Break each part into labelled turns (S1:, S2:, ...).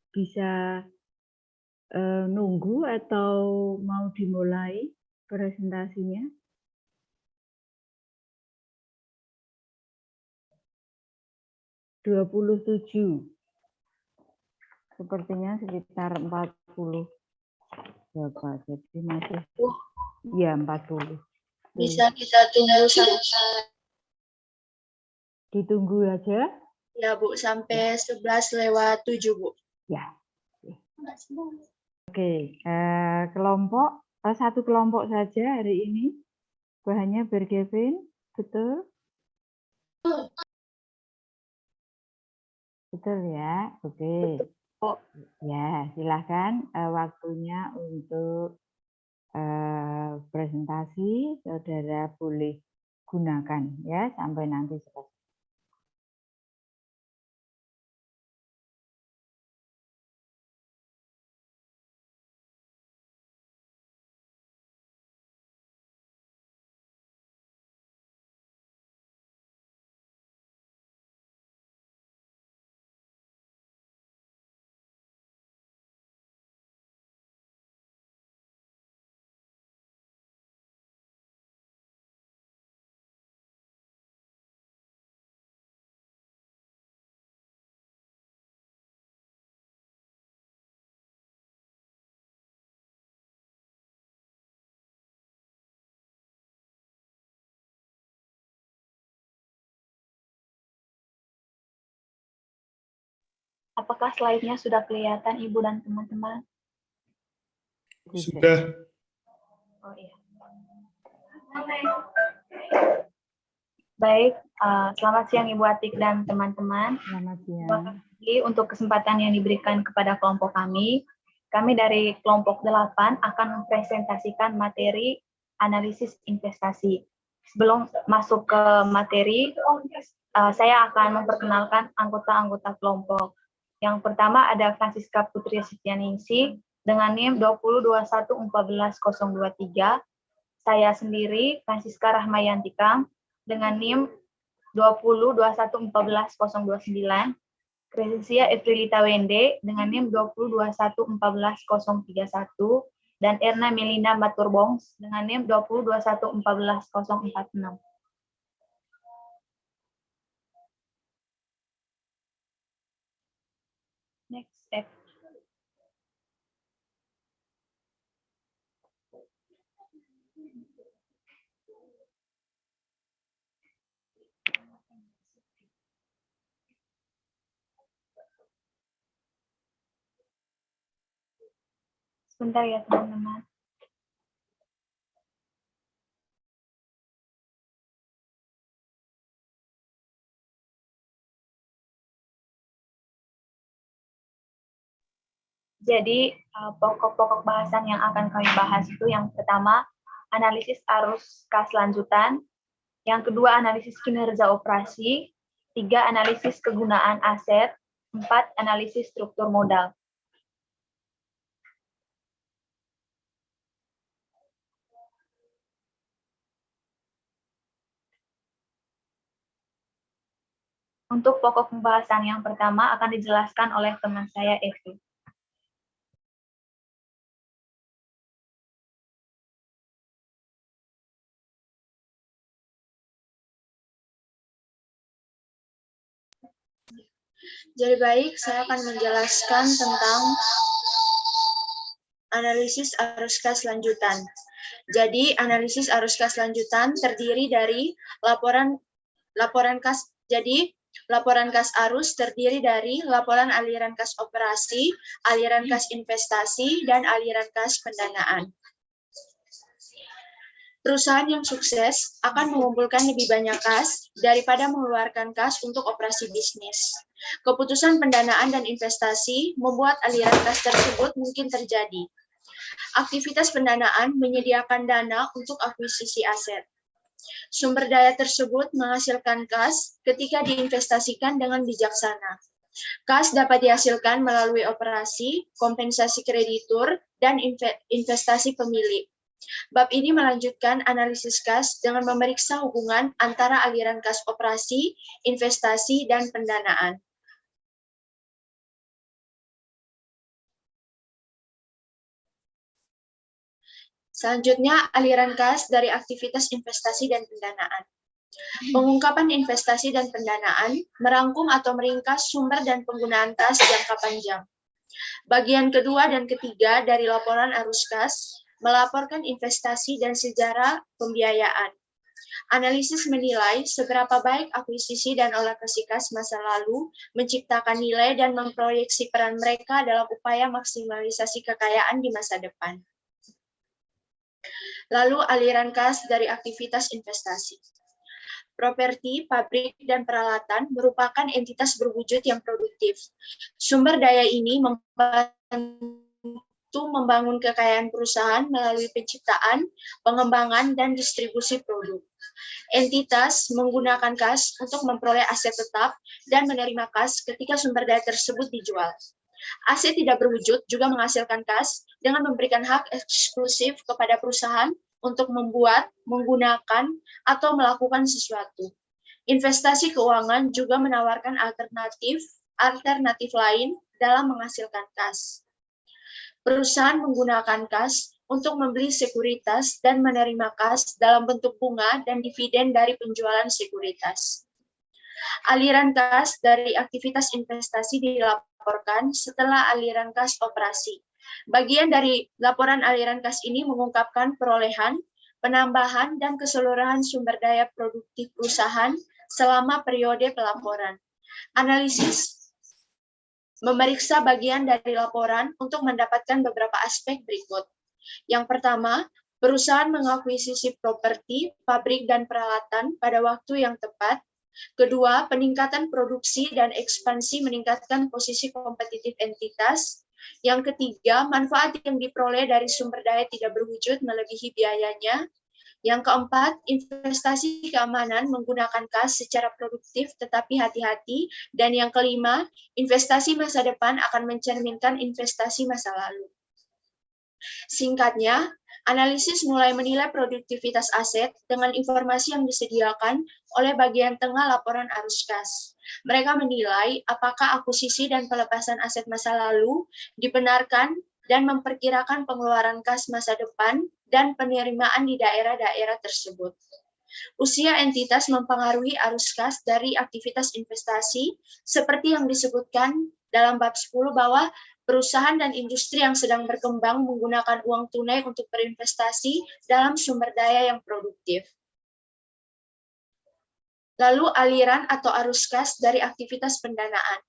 S1: bisa nunggu atau mau dimulai presentasinya? (27). Sepertinya sekitar 40 berapa, jadi masih ya 40.
S2: Bisa kita tunggu sampai
S1: ditunggu aja
S2: ya Bu sampai 11:07 Bu.
S1: ya. Oke, kelompok satu kelompok saja hari ini bahannya bergevin, betul? Betul ya, oke. Ya, silahkan waktunya untuk presentasi saudara boleh gunakan ya sampai nanti selesai.
S3: Apakah slide-nya sudah kelihatan, Ibu dan teman-teman?
S4: Sudah.
S3: Oh iya. Baik, selamat siang Ibu Atik dan teman-teman.
S1: Selamat siang.
S3: Terima kasih untuk kesempatan yang diberikan kepada kelompok kami. Kami dari kelompok 8 akan mempresentasikan materi analisis investasi. Sebelum masuk ke materi, saya akan memperkenalkan anggota-anggota kelompok. Yang pertama ada Francisca Putri Setianingsih dengan NIM 2021141023. Saya sendiri, Francisca Rahmayantika, dengan NIM 2021141029. Kresensia Efrilita Wende dengan NIM 2021141031. Dan Erna Melinda Maturbongs dengan NIM 2021141046. Next step. Sebentar ya teman-teman. Jadi pokok-pokok bahasan yang akan kami bahas itu yang pertama analisis arus kas lanjutan, yang kedua analisis kinerja operasi, 3 analisis kegunaan aset, 4 analisis struktur modal. Untuk pokok pembahasan yang pertama akan dijelaskan oleh teman saya Evi.
S2: Jadi baik, saya akan menjelaskan tentang analisis arus kas lanjutan. Jadi analisis arus kas lanjutan terdiri dari laporan kas. Jadi laporan kas arus terdiri dari laporan aliran kas operasi, aliran kas investasi, dan aliran kas pendanaan. Perusahaan yang sukses akan mengumpulkan lebih banyak kas daripada mengeluarkan kas untuk operasi bisnis. Keputusan pendanaan dan investasi membuat aliran kas tersebut mungkin terjadi. Aktivitas pendanaan menyediakan dana untuk akuisisi aset. Sumber daya tersebut menghasilkan kas ketika diinvestasikan dengan bijaksana. Kas dapat dihasilkan melalui operasi, kompensasi kreditur, dan investasi pemilik. Bab ini melanjutkan analisis kas dengan memeriksa hubungan antara aliran kas operasi, investasi, dan pendanaan. Selanjutnya, aliran kas dari aktivitas investasi dan pendanaan. Pengungkapan investasi dan pendanaan merangkum atau meringkas sumber dan penggunaan kas jangka panjang. Bagian kedua dan ketiga dari laporan arus kas melaporkan investasi dan sejarah pembiayaan. Analisis menilai seberapa baik akuisisi dan alokasi kas masa lalu menciptakan nilai dan memproyeksi peran mereka dalam upaya maksimalisasi kekayaan di masa depan. Lalu aliran kas dari aktivitas investasi. Properti, pabrik, dan peralatan merupakan entitas berwujud yang produktif. Sumber daya ini membantu membangun kekayaan perusahaan melalui penciptaan, pengembangan, dan distribusi produk. Entitas menggunakan kas untuk memperoleh aset tetap dan menerima kas ketika sumber daya tersebut dijual. Aset tidak berwujud juga menghasilkan kas dengan memberikan hak eksklusif kepada perusahaan untuk membuat, menggunakan, atau melakukan sesuatu. Investasi keuangan juga menawarkan alternatif lain dalam menghasilkan kas. Perusahaan menggunakan kas untuk membeli sekuritas dan menerima kas dalam bentuk bunga dan dividen dari penjualan sekuritas. Aliran kas dari aktivitas investasi dilaporkan setelah aliran kas operasi. Bagian dari laporan aliran kas ini mengungkapkan perolehan, penambahan, dan keseluruhan sumber daya produktif perusahaan selama periode pelaporan. Analisis memeriksa bagian dari laporan untuk mendapatkan beberapa aspek berikut. Yang pertama, perusahaan mengakuisisi properti, pabrik, dan peralatan pada waktu yang tepat. Kedua, peningkatan produksi dan ekspansi meningkatkan posisi kompetitif entitas. Yang ketiga, manfaat yang diperoleh dari sumber daya tidak berwujud melebihi biayanya. Yang keempat, investasi keamanan menggunakan kas secara produktif tetapi hati-hati. Dan yang kelima, investasi masa depan akan mencerminkan investasi masa lalu. Singkatnya, analisis mulai menilai produktivitas aset dengan informasi yang disediakan oleh bagian tengah laporan arus kas. Mereka menilai apakah akuisisi dan pelepasan aset masa lalu dibenarkan dan memperkirakan pengeluaran kas masa depan dan penerimaan di daerah-daerah tersebut. Usia entitas mempengaruhi arus kas dari aktivitas investasi, seperti yang disebutkan dalam bab 10 bahwa perusahaan dan industri yang sedang berkembang menggunakan uang tunai untuk berinvestasi dalam sumber daya yang produktif. Lalu aliran atau arus kas dari aktivitas pendanaan.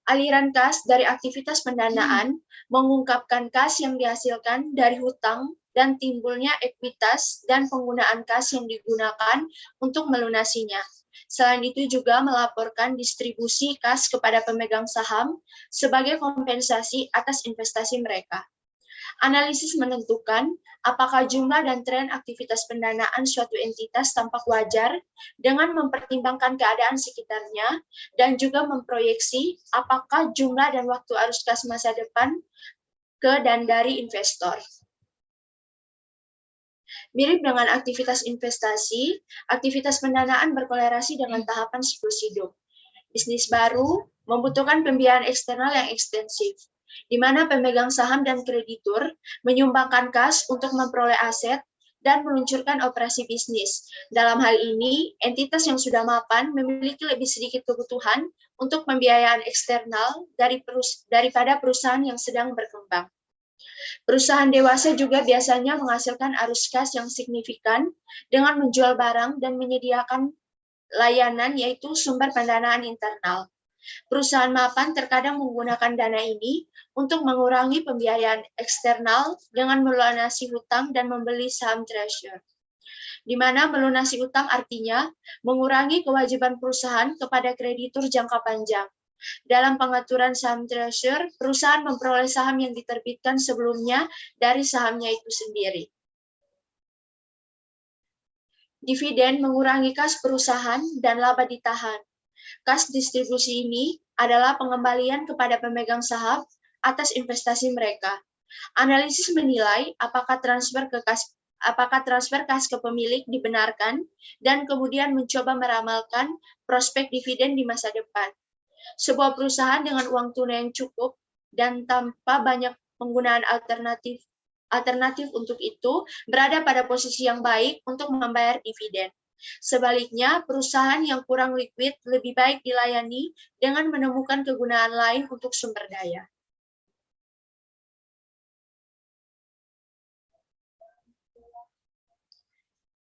S2: Aliran kas dari aktivitas pendanaan mengungkapkan kas yang dihasilkan dari hutang dan timbulnya ekuitas dan penggunaan kas yang digunakan untuk melunasinya. Selain itu juga melaporkan distribusi kas kepada pemegang saham sebagai kompensasi atas investasi mereka. Analisis menentukan apakah jumlah dan tren aktivitas pendanaan suatu entitas tampak wajar dengan mempertimbangkan keadaan sekitarnya dan juga memproyeksi apakah jumlah dan waktu arus kas masa depan ke dan dari investor. Mirip dengan aktivitas investasi, aktivitas pendanaan berkolerasi dengan tahapan siklus hidup. Bisnis baru membutuhkan pembiayaan eksternal yang ekstensif, di mana pemegang saham dan kreditur menyumbangkan kas untuk memperoleh aset dan meluncurkan operasi bisnis. Dalam hal ini, entitas yang sudah mapan memiliki lebih sedikit kebutuhan untuk pembiayaan eksternal daripada perusahaan yang sedang berkembang. Perusahaan dewasa juga biasanya menghasilkan arus kas yang signifikan dengan menjual barang dan menyediakan layanan, yaitu sumber pendanaan internal. Perusahaan mapan terkadang menggunakan dana ini untuk mengurangi pembiayaan eksternal dengan melunasi hutang dan membeli saham treasury. Di mana melunasi hutang artinya mengurangi kewajiban perusahaan kepada kreditur jangka panjang. Dalam pengaturan saham treasury, perusahaan memperoleh saham yang diterbitkan sebelumnya dari sahamnya itu sendiri. Dividen mengurangi kas perusahaan dan laba ditahan. Kas distribusi ini adalah pengembalian kepada pemegang saham atas investasi mereka. Analisis menilai apakah transfer kas ke pemilik dibenarkan dan kemudian mencoba meramalkan prospek dividen di masa depan. Sebuah perusahaan dengan uang tunai yang cukup dan tanpa banyak penggunaan alternatif alternatif untuk itu berada pada posisi yang baik untuk membayar dividen. Sebaliknya, perusahaan yang kurang likuid lebih baik dilayani dengan menemukan kegunaan lain untuk sumber daya.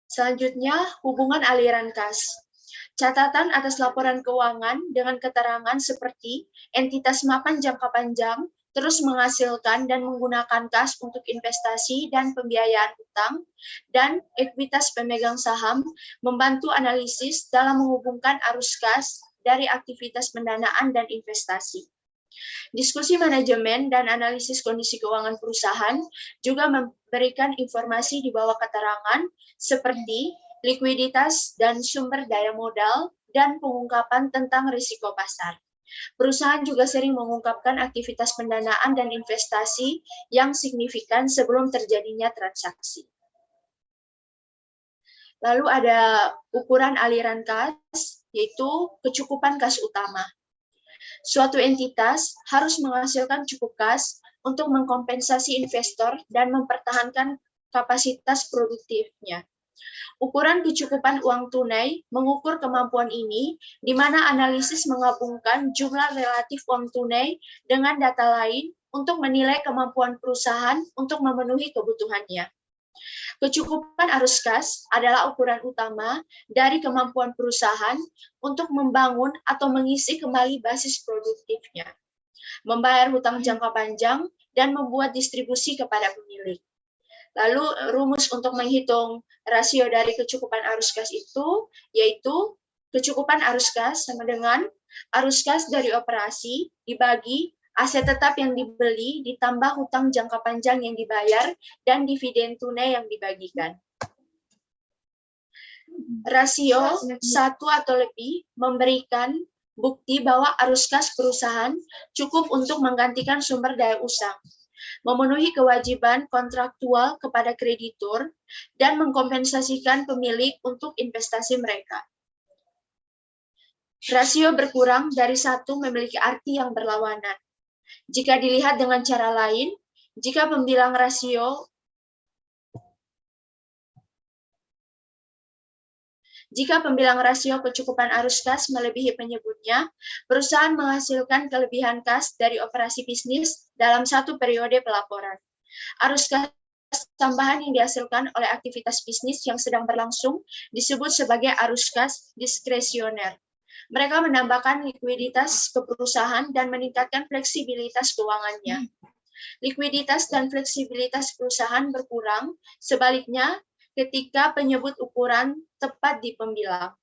S2: Selanjutnya, hubungan aliran kas. Catatan atas laporan keuangan dengan keterangan seperti entitas mapan jangka panjang terus menghasilkan dan menggunakan kas untuk investasi dan pembiayaan utang, dan ekuitas pemegang saham membantu analisis dalam menghubungkan arus kas dari aktivitas pendanaan dan investasi. Diskusi manajemen dan analisis kondisi keuangan perusahaan juga memberikan informasi di bawah keterangan seperti likuiditas dan sumber daya modal dan pengungkapan tentang risiko pasar. Perusahaan juga sering mengungkapkan aktivitas pendanaan dan investasi yang signifikan sebelum terjadinya transaksi. Lalu ada ukuran aliran kas, yaitu kecukupan kas utama. Suatu entitas harus menghasilkan cukup kas untuk mengkompensasi investor dan mempertahankan kapasitas produktifnya. Ukuran kecukupan uang tunai mengukur kemampuan ini, di mana analisis menggabungkan jumlah relatif uang tunai dengan data lain untuk menilai kemampuan perusahaan untuk memenuhi kebutuhannya. Kecukupan arus kas adalah ukuran utama dari kemampuan perusahaan untuk membangun atau mengisi kembali basis produktifnya, membayar hutang jangka panjang, dan membuat distribusi kepada pemilik. Lalu rumus untuk menghitung rasio dari kecukupan arus kas itu, yaitu kecukupan arus kas sama dengan arus kas dari operasi dibagi aset tetap yang dibeli ditambah hutang jangka panjang yang dibayar dan dividen tunai yang dibagikan. Rasio 1 atau lebih memberikan bukti bahwa arus kas perusahaan cukup untuk menggantikan sumber daya usaha, memenuhi kewajiban kontraktual kepada kreditur, dan mengkompensasikan pemilik untuk investasi mereka. Rasio berkurang dari 1 memiliki arti yang berlawanan. Jika dilihat dengan cara lain, jika pembilang rasio kecukupan arus kas melebihi penyebutnya, perusahaan menghasilkan kelebihan kas dari operasi bisnis dalam satu periode pelaporan. Arus kas tambahan yang dihasilkan oleh aktivitas bisnis yang sedang berlangsung disebut sebagai arus kas diskresioner. Mereka menambahkan likuiditas ke perusahaan dan meningkatkan fleksibilitas keuangannya. Likuiditas dan fleksibilitas perusahaan berkurang, sebaliknya ketika penyebut ukuran tepat di pembilang.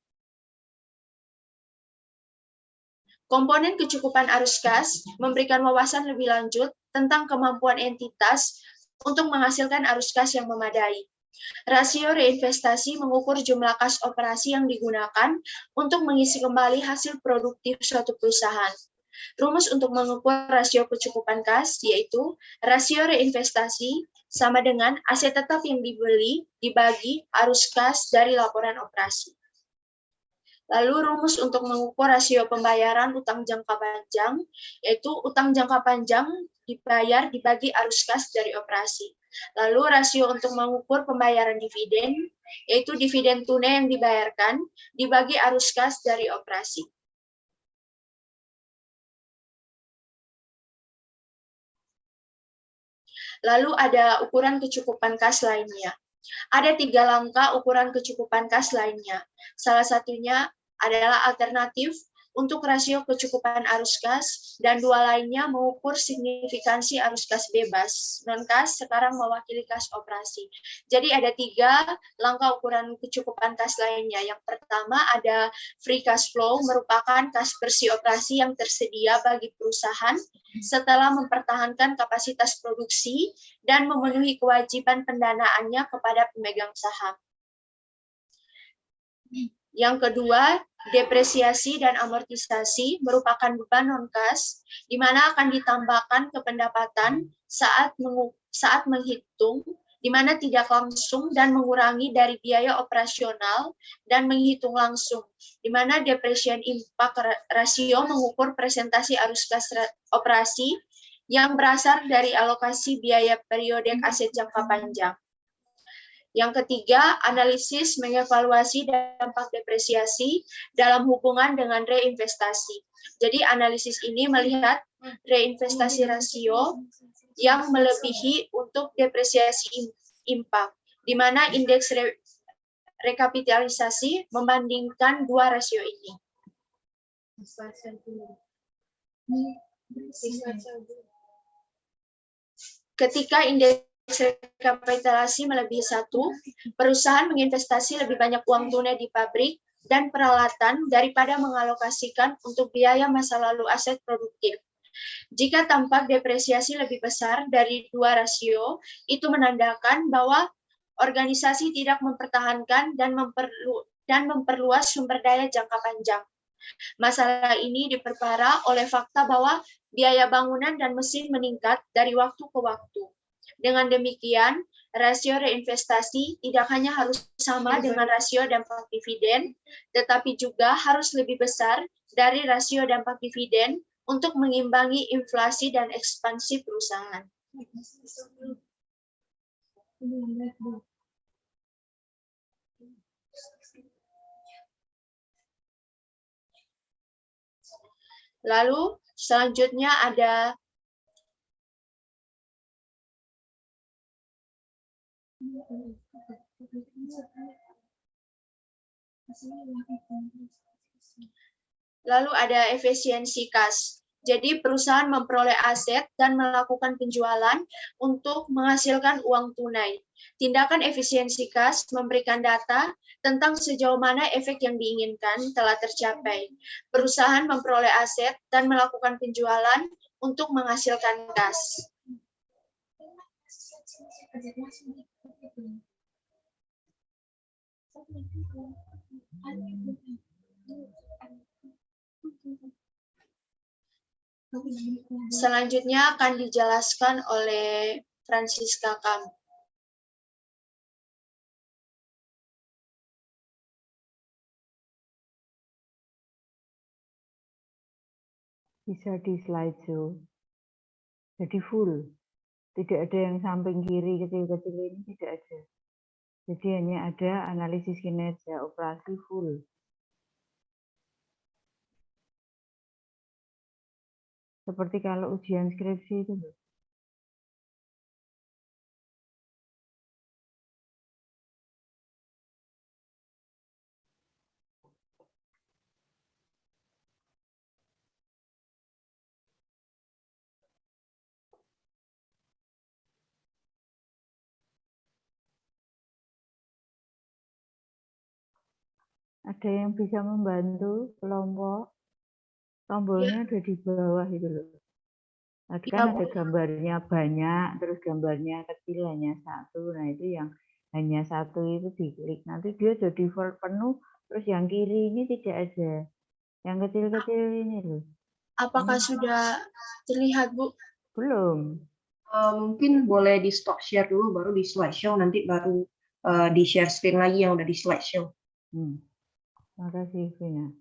S2: Komponen kecukupan arus kas memberikan wawasan lebih lanjut tentang kemampuan entitas untuk menghasilkan arus kas yang memadai. Rasio reinvestasi mengukur jumlah kas operasi yang digunakan untuk mengisi kembali hasil produktif suatu perusahaan. Rumus untuk mengukur rasio kecukupan kas yaitu rasio reinvestasi sama dengan aset tetap yang dibeli dibagi arus kas dari laporan operasi. Lalu rumus untuk mengukur rasio pembayaran utang jangka panjang yaitu utang jangka panjang dibayar dibagi arus kas dari operasi. Lalu rasio untuk mengukur pembayaran dividen, yaitu dividen tunai yang dibayarkan, dibagi arus kas dari operasi. Lalu ada ukuran kecukupan kas lainnya. Ada 3 langkah ukuran kecukupan kas lainnya. Salah satunya adalah alternatif untuk rasio kecukupan arus kas, dan 2 lainnya mengukur signifikansi arus kas bebas. Non-kas sekarang mewakili kas operasi. Jadi ada 3 langkah ukuran kecukupan kas lainnya. Yang pertama ada free cash flow, merupakan kas bersih operasi yang tersedia bagi perusahaan setelah mempertahankan kapasitas produksi dan memenuhi kewajiban pendanaannya kepada pemegang saham. Yang kedua, depresiasi dan amortisasi merupakan beban non-kas, di mana akan ditambahkan ke pendapatan saat menghitung, di mana tidak langsung dan mengurangi dari biaya operasional dan menghitung langsung, di mana depreciation impact ratio mengukur presentasi arus kas operasi yang berasal dari alokasi biaya periodek aset jangka panjang. Yang ketiga, analisis mengevaluasi dampak depresiasi dalam hubungan dengan reinvestasi. Jadi analisis ini melihat reinvestasi rasio yang melebihi untuk depresiasi impact, di mana indeks rekapitalisasi membandingkan dua rasio ini. Ketika indeks rekapitalisasi melebihi 1, perusahaan menginvestasi lebih banyak uang tunai di pabrik dan peralatan daripada mengalokasikan untuk biaya masa lalu aset produktif. Jika tampak depresiasi lebih besar dari dua rasio, itu menandakan bahwa organisasi tidak mempertahankan dan memperluas sumber daya jangka panjang. Masalah ini diperparah oleh fakta bahwa biaya bangunan dan mesin meningkat dari waktu ke waktu. Dengan demikian, rasio reinvestasi tidak hanya harus sama dengan rasio dampak dividen, tetapi juga harus lebih besar dari rasio dampak dividen untuk mengimbangi inflasi dan ekspansi perusahaan. Lalu selanjutnya ada efisiensi kas. Jadi perusahaan memperoleh aset dan melakukan penjualan untuk menghasilkan uang tunai. Tindakan efisiensi kas memberikan data tentang sejauh mana efek yang diinginkan telah tercapai. Perusahaan memperoleh aset dan melakukan penjualan untuk menghasilkan kas. Selanjutnya akan dijelaskan oleh Francisca Kam.
S1: Bisa di slideshow. Jadi full. Tidak ada yang samping kiri kecil-kecil ini, tidak ada. Jadi hanya ada analisis kinerja operasi full. Seperti kalau ujian skripsi itu loh. Ada yang bisa membantu kelompok? Tombolnya ada di bawah itu loh. Nah, kan ada gambarnya banyak, terus gambarnya kecil hanya satu. Nah itu yang hanya satu itu diklik. Nanti dia jadi penuh, terus yang kiri ini tidak ada. Yang kecil-kecil ini loh.
S2: Apakah sudah terlihat, Bu?
S1: Belum.
S4: Mungkin boleh di stop share dulu, baru di slideshow, nanti baru di share screen lagi yang udah di slideshow.
S1: Terima kasih, Vina.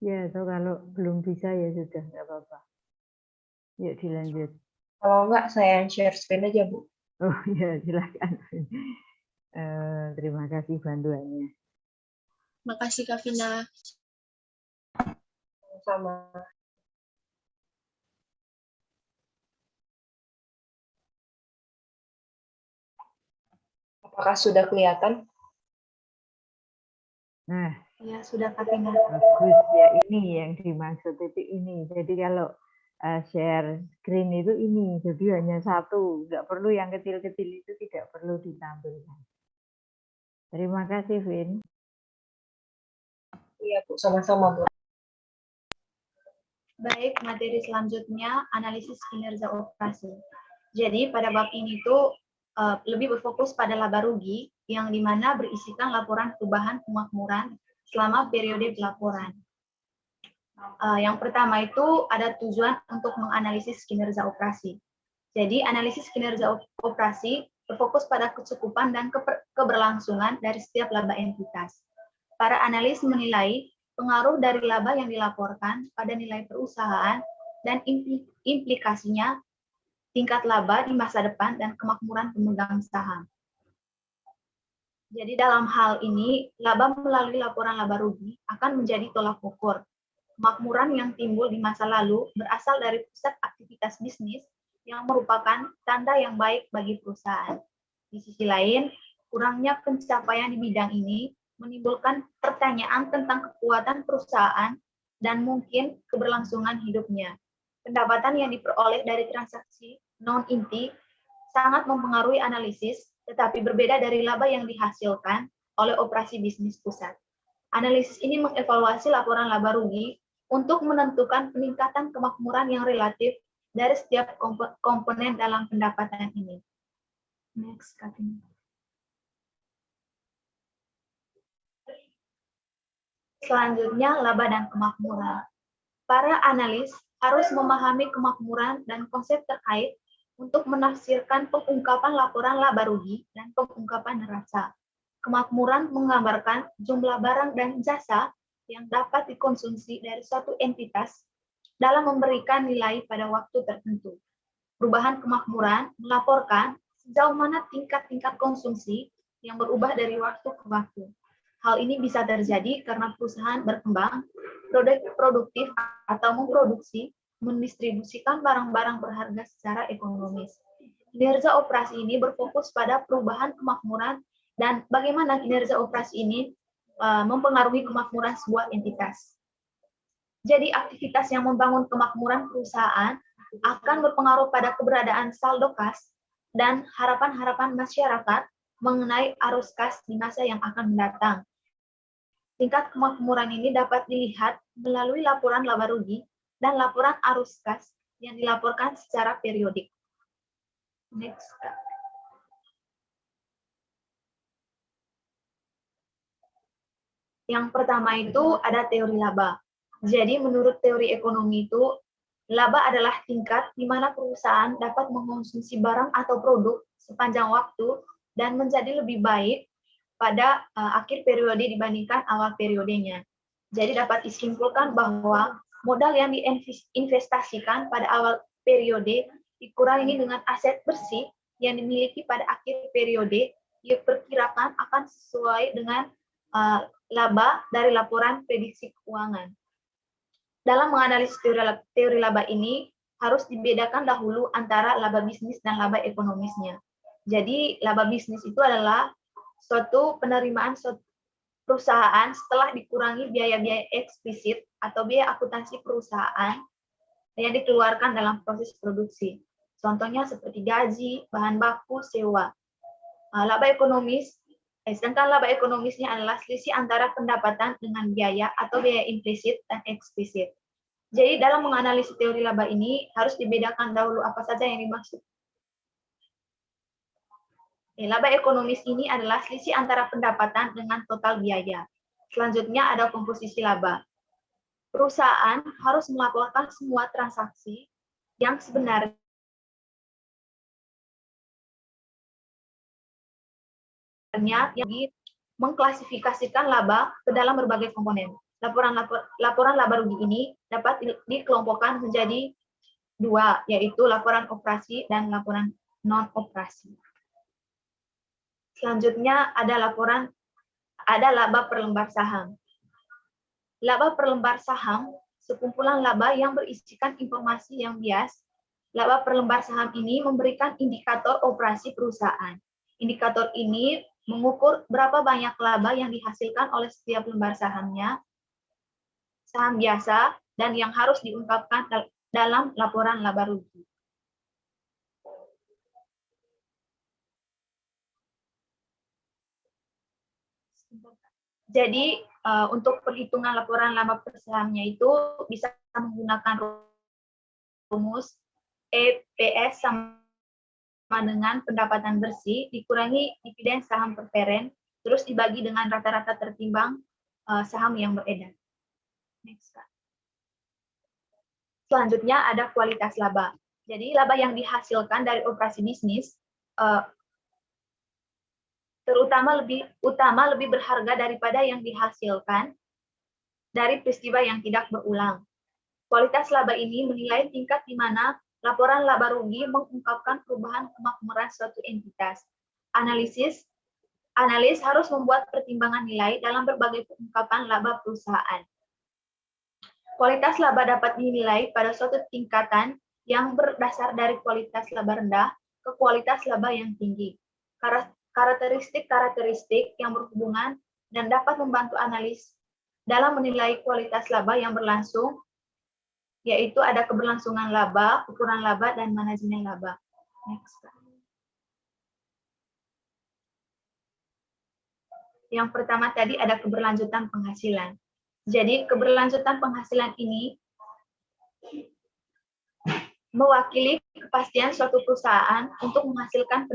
S1: Ya, atau kalau belum bisa ya sudah, nggak apa-apa. Yuk dilanjut.
S4: Kalau enggak, saya share screen aja, Bu.
S1: Oh ya, silakan. Terima kasih bantuannya.
S2: Makasih Kak Vina.
S4: Sama. Apakah sudah kelihatan?
S1: Nah,
S3: Ya, sudah Kak Vina.
S1: bagus ya, ini yang dimaksud itu ini. Jadi kalau share screen itu ini, jadi hanya satu, nggak perlu yang kecil-kecil itu tidak perlu ditampilkan. Terima kasih, Vin.
S4: Iya, Bu. Sama-sama, Bu.
S3: Baik, materi selanjutnya analisis kinerja operasi. Jadi pada bab ini tuh lebih berfokus pada laba rugi yang dimana berisikan laporan perubahan pemakmuran selama periode pelaporan. Yang pertama itu ada tujuan untuk menganalisis kinerja operasi. Jadi analisis kinerja operasi berfokus pada kecukupan dan keberlangsungan dari setiap laba entitas. Para analis menilai pengaruh dari laba yang dilaporkan pada nilai perusahaan dan implikasinya tingkat laba di masa depan dan kemakmuran pemegang saham. Jadi dalam hal ini, laba melalui laporan laba rugi akan menjadi tolak ukur. Kemakmuran yang timbul di masa lalu berasal dari pusat aktivitas bisnis yang merupakan tanda yang baik bagi perusahaan. Di sisi lain, kurangnya pencapaian di bidang ini menimbulkan pertanyaan tentang kekuatan perusahaan dan mungkin keberlangsungan hidupnya. Pendapatan yang diperoleh dari transaksi non-inti sangat mempengaruhi analisis, tetapi berbeda dari laba yang dihasilkan oleh operasi bisnis pusat. Analisis ini mengevaluasi laporan laba rugi untuk menentukan peningkatan kemakmuran yang relatif dari setiap komponen dalam pendapatan ini. Next, Katin. Selanjutnya, laba dan kemakmuran. Para analis harus memahami kemakmuran dan konsep terkait untuk menafsirkan pengungkapan laporan laba rugi dan pengungkapan neraca. Kemakmuran menggambarkan jumlah barang dan jasa yang dapat dikonsumsi dari suatu entitas dalam memberikan nilai pada waktu tertentu. Perubahan kemakmuran melaporkan sejauh mana tingkat-tingkat konsumsi yang berubah dari waktu ke waktu. Hal ini bisa terjadi karena perusahaan berkembang, produktif, atau memproduksi, mendistribusikan barang-barang berharga secara ekonomis. Kinerja operasi ini berfokus pada perubahan kemakmuran dan bagaimana kinerja operasi ini mempengaruhi kemakmuran sebuah entitas. Jadi aktivitas yang membangun kemakmuran perusahaan akan berpengaruh pada keberadaan saldo kas dan harapan-harapan masyarakat mengenai arus kas di masa yang akan mendatang. Tingkat kemakmuran ini dapat dilihat melalui laporan laba rugi dan laporan arus kas yang dilaporkan secara periodik. Next. Yang pertama itu ada teori laba. Jadi menurut teori ekonomi itu, laba adalah tingkat di mana perusahaan dapat mengonsumsi barang atau produk sepanjang waktu dan menjadi lebih baik pada akhir periode dibandingkan awal periodenya. Jadi dapat disimpulkan bahwa modal yang diinvestasikan pada awal periode dikurangi dengan aset bersih yang dimiliki pada akhir periode diperkirakan akan sesuai dengan laba dari laporan prediksi keuangan. Dalam menganalisis teori laba ini, harus dibedakan dahulu antara laba bisnis dan laba ekonomisnya. Jadi, laba bisnis itu adalah suatu penerimaan suatu perusahaan setelah dikurangi biaya-biaya eksplisit atau biaya akuntansi perusahaan yang dikeluarkan dalam proses produksi. Contohnya seperti gaji, bahan baku, sewa. Laba ekonomis, sedangkan laba ekonomisnya adalah selisih antara pendapatan dengan biaya atau biaya implisit dan eksplisit. Jadi dalam menganalisis teori laba ini harus dibedakan dahulu apa saja yang dimaksud. Laba ekonomis ini adalah selisih antara pendapatan dengan total biaya. Selanjutnya ada komposisi laba. Perusahaan harus melaporkan semua transaksi yang sebenarnya yang mengklasifikasikan laba ke dalam berbagai komponen. Laporan laba rugi ini dapat dikelompokkan menjadi dua, yaitu laporan operasi dan laporan non-operasi. Selanjutnya ada laba per lembar saham. Laba per lembar saham, sekumpulan laba yang berisikan informasi yang bias. Laba per lembar saham ini memberikan indikator operasi perusahaan. Indikator ini mengukur berapa banyak laba yang dihasilkan oleh setiap lembar sahamnya, saham biasa, dan yang harus diungkapkan dalam laporan laba rugi. Jadi untuk perhitungan laporan laba per sahamnya itu bisa menggunakan rumus EPS sama dengan pendapatan bersih dikurangi dividen saham per peren, terus dibagi dengan rata-rata tertimbang saham yang beredar. Next. Selanjutnya ada kualitas laba. Jadi laba yang dihasilkan dari operasi bisnis terutama lebih berharga daripada yang dihasilkan dari peristiwa yang tidak berulang. Kualitas laba ini menilai tingkat di mana laporan laba rugi mengungkapkan perubahan kemakmuran suatu entitas. Analis harus membuat pertimbangan nilai dalam berbagai pengungkapan laba perusahaan. Kualitas laba dapat dinilai pada suatu tingkatan yang berdasar dari kualitas laba rendah ke kualitas laba yang tinggi. Karakteristik yang berhubungan dan dapat membantu analis dalam menilai kualitas laba yang berlangsung, yaitu ada keberlangsungan laba, ukuran laba, dan manajemen laba. Next. Yang pertama tadi ada keberlanjutan penghasilan. Jadi keberlanjutan penghasilan ini mewakili kepastian suatu perusahaan untuk menghasilkan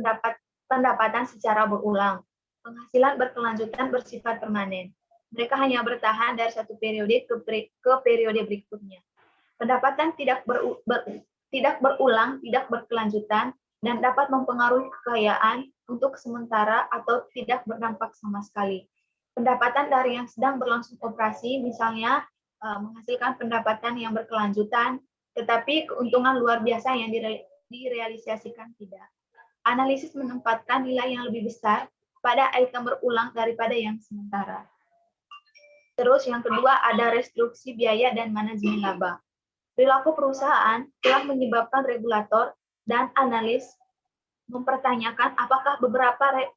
S3: pendapatan secara berulang. Penghasilan berkelanjutan bersifat permanen. Mereka hanya bertahan dari satu periode ke periode berikutnya. Pendapatan tidak berulang, tidak berkelanjutan, dan dapat mempengaruhi kekayaan untuk sementara atau tidak berdampak sama sekali. Pendapatan dari yang sedang berlangsung operasi, misalnya menghasilkan pendapatan yang berkelanjutan, tetapi keuntungan luar biasa yang direalisasikan tidak. Analisis menempatkan nilai yang lebih besar pada item berulang daripada yang sementara. Terus yang kedua ada restruksi biaya dan manajemen laba. Perilaku perusahaan telah menyebabkan regulator dan analis mempertanyakan apakah beberapa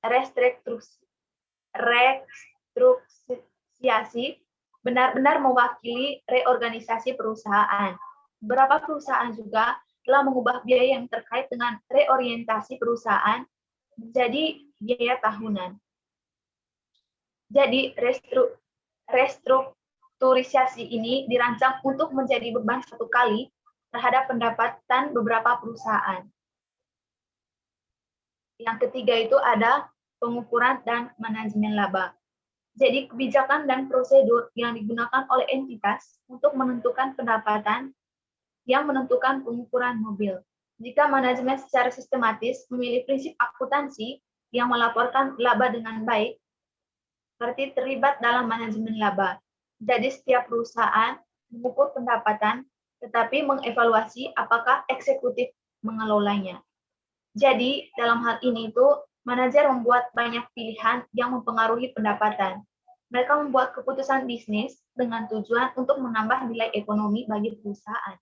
S3: restrukturisasi benar-benar mewakili reorganisasi perusahaan. Beberapa perusahaan juga telah mengubah biaya yang terkait dengan reorientasi perusahaan menjadi biaya tahunan. Jadi restrukturisasi ini dirancang untuk menjadi beban satu kali terhadap pendapatan beberapa perusahaan. Yang ketiga itu ada pengukuran dan manajemen laba. Jadi kebijakan dan prosedur yang digunakan oleh entitas untuk menentukan pendapatan yang menentukan pengukuran mobil. Jika manajemen secara sistematis memilih prinsip akuntansi yang melaporkan laba dengan baik, berarti terlibat dalam manajemen laba. Jadi setiap perusahaan mengukur pendapatan, tetapi mengevaluasi apakah eksekutif mengelolanya. Jadi dalam hal ini itu manajer membuat banyak pilihan yang mempengaruhi pendapatan. Mereka membuat keputusan bisnis dengan tujuan untuk menambah nilai ekonomi bagi perusahaan.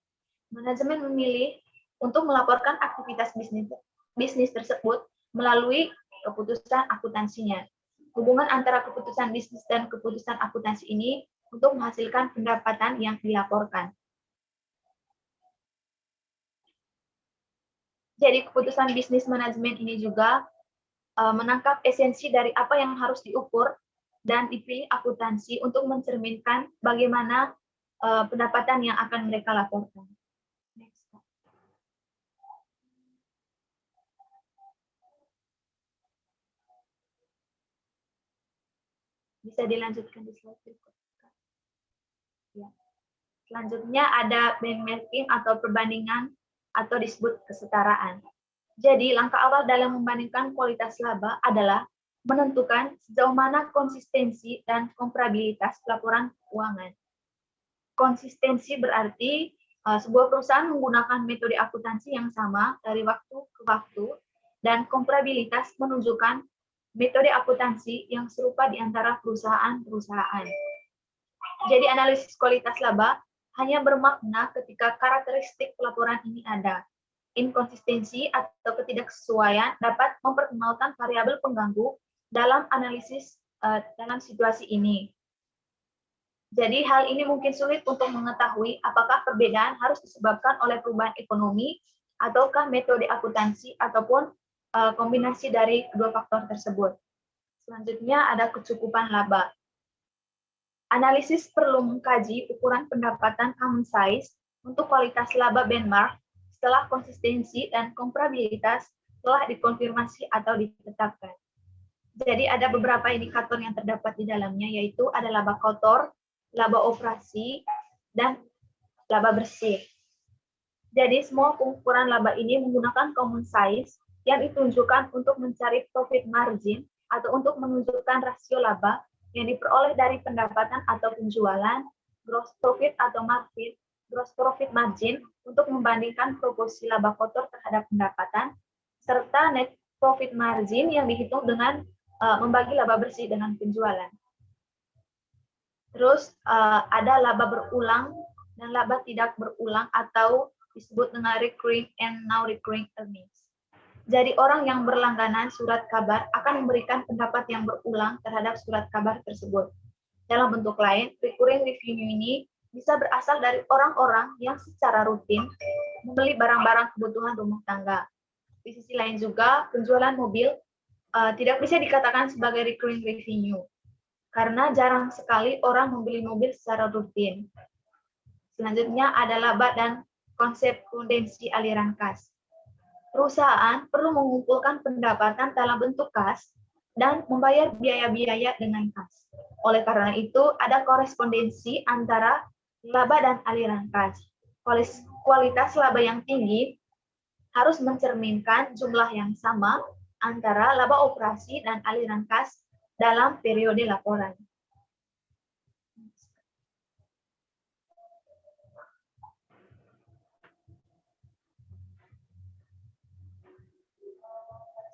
S3: Manajemen memilih untuk melaporkan aktivitas bisnis tersebut melalui keputusan akuntansinya. Hubungan antara keputusan bisnis dan keputusan akuntansi ini untuk menghasilkan pendapatan yang dilaporkan. Jadi keputusan bisnis manajemen ini juga menangkap esensi dari apa yang harus diukur dan dipilih akuntansi untuk mencerminkan bagaimana pendapatan yang akan mereka laporkan. Next. Bisa dilanjutkan di slide berikutnya. Ya. Selanjutnya ada benchmarking atau perbandingan atau disebut kesetaraan. Jadi langkah awal dalam membandingkan kualitas laba adalah menentukan sejauh mana konsistensi dan komparabilitas laporan keuangan. Konsistensi berarti sebuah perusahaan menggunakan metode akuntansi yang sama dari waktu ke waktu, dan komparabilitas menunjukkan metode akuntansi yang serupa di antara perusahaan-perusahaan. Jadi analisis kualitas laba hanya bermakna ketika karakteristik pelaporan ini ada. Inkonsistensi atau ketidaksesuaian dapat memperkenalkan variabel pengganggu dalam analisis dalam situasi ini. Jadi hal ini mungkin sulit untuk mengetahui apakah perbedaan harus disebabkan oleh perubahan ekonomi ataukah metode akuntansi ataupun kombinasi dari kedua faktor tersebut. Selanjutnya ada kecukupan laba. Analisis perlu mengkaji ukuran pendapatan common size untuk kualitas laba benchmark setelah konsistensi dan komparabilitas telah dikonfirmasi atau ditetapkan. Jadi ada beberapa indikator yang terdapat di dalamnya, yaitu ada laba kotor, laba operasi, dan laba bersih. Jadi semua pengukuran laba ini menggunakan common size yang ditunjukkan untuk mencari profit margin atau untuk menunjukkan rasio laba yang diperoleh dari pendapatan atau penjualan, gross profit atau margin, gross profit margin untuk membandingkan proporsi laba kotor terhadap pendapatan, serta net profit margin yang dihitung dengan membagi laba bersih dengan penjualan. Terus ada laba berulang dan laba tidak berulang atau disebut dengan recurring and non-recurring earnings. Jadi orang yang berlangganan surat kabar akan memberikan pendapat yang berulang terhadap surat kabar tersebut. Dalam bentuk lain, recurring revenue ini bisa berasal dari orang-orang yang secara rutin membeli barang-barang kebutuhan rumah tangga. Di sisi lain juga, penjualan mobil tidak bisa dikatakan sebagai recurring revenue, karena jarang sekali orang membeli mobil secara rutin. Selanjutnya ada laba dan konsep kondensi aliran kas. Perusahaan perlu mengumpulkan pendapatan dalam bentuk kas dan membayar biaya-biaya dengan kas. Oleh karena itu, ada korespondensi antara laba dan aliran kas. Kualitas laba yang tinggi harus mencerminkan jumlah yang sama antara laba operasi dan aliran kas dalam periode laporan.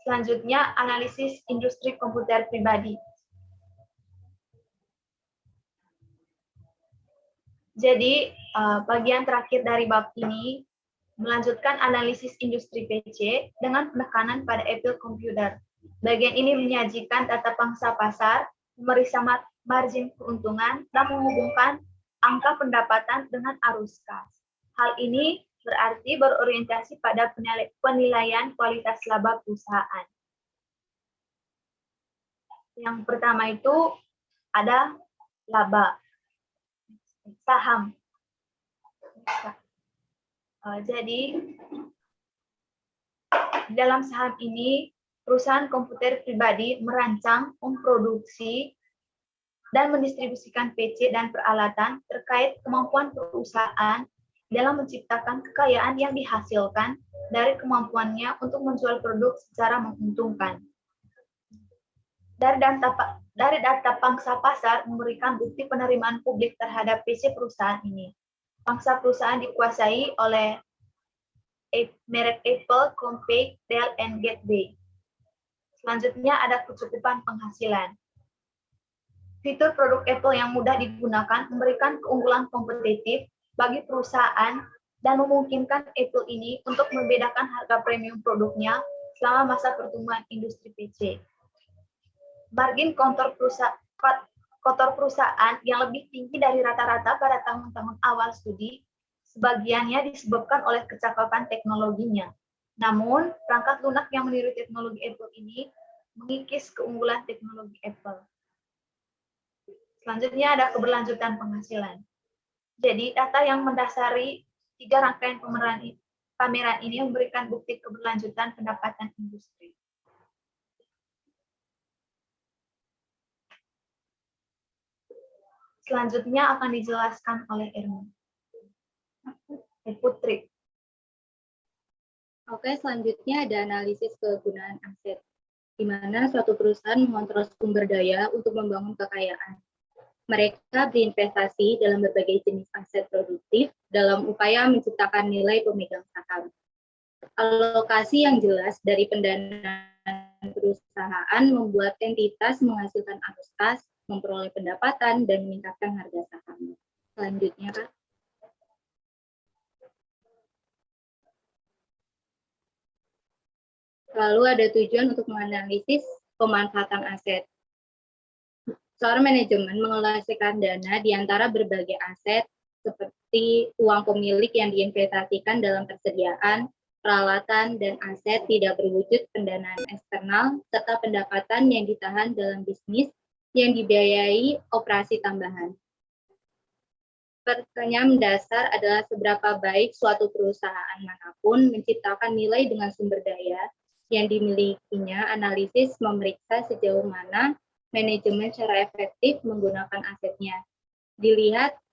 S3: Selanjutnya, analisis industri komputer pribadi. Jadi, bagian terakhir dari bab ini melanjutkan analisis industri PC dengan penekanan pada Apple Computer. Bagian ini menyajikan data pangsa pasar, memeriksa margin keuntungan, dan menghubungkan angka pendapatan dengan arus kas. Hal ini berarti berorientasi pada penilaian kualitas laba perusahaan. Yang pertama itu ada laba saham. Jadi dalam saham ini perusahaan komputer pribadi merancang, memproduksi, dan mendistribusikan PC dan peralatan terkait kemampuan perusahaan dalam menciptakan kekayaan yang dihasilkan dari kemampuannya untuk menjual produk secara menguntungkan. Dari data pangsa pasar memberikan bukti penerimaan publik terhadap PC perusahaan ini. Pangsa perusahaan dikuasai oleh merek Apple, Compaq, Dell, and Gateway. Selanjutnya ada kecukupan penghasilan. Fitur produk Apple yang mudah digunakan memberikan keunggulan kompetitif bagi perusahaan dan memungkinkan Apple ini untuk membedakan harga premium produknya selama masa pertumbuhan industri PC. Margin kotor perusahaan yang lebih tinggi dari rata-rata pada tahun-tahun awal studi, sebagiannya disebabkan oleh kecakapan teknologinya. Namun, perangkat lunak yang meniru teknologi Apple ini mengikis keunggulan teknologi Apple. Selanjutnya ada keberlanjutan penghasilan. Jadi, data yang mendasari 3 rangkaian pameran ini memberikan bukti keberlanjutan pendapatan industri. Selanjutnya akan dijelaskan oleh Irma. Putri.
S5: Oke, selanjutnya ada analisis kegunaan aset. di mana suatu perusahaan mengontrol sumber daya untuk membangun kekayaan. Mereka berinvestasi dalam berbagai jenis aset produktif dalam upaya menciptakan nilai pemegang saham. Alokasi yang jelas dari pendanaan perusahaan membuat entitas menghasilkan arus kas, memperoleh pendapatan, dan meningkatkan harga saham. Selanjutnya, Kak. Lalu ada tujuan untuk menganalisis pemanfaatan aset. Seorang manajemen mengalokasikan dana di antara berbagai aset seperti uang pemilik yang diinvestasikan dalam persediaan, peralatan, dan aset tidak berwujud pendanaan eksternal, serta pendapatan yang ditahan dalam bisnis yang dibiayai operasi tambahan. Pertanyaan mendasar adalah seberapa baik suatu perusahaan manapun menciptakan nilai dengan sumber daya yang dimilikinya. Analisis memeriksa sejauh mana manajemen secara efektif menggunakan asetnya.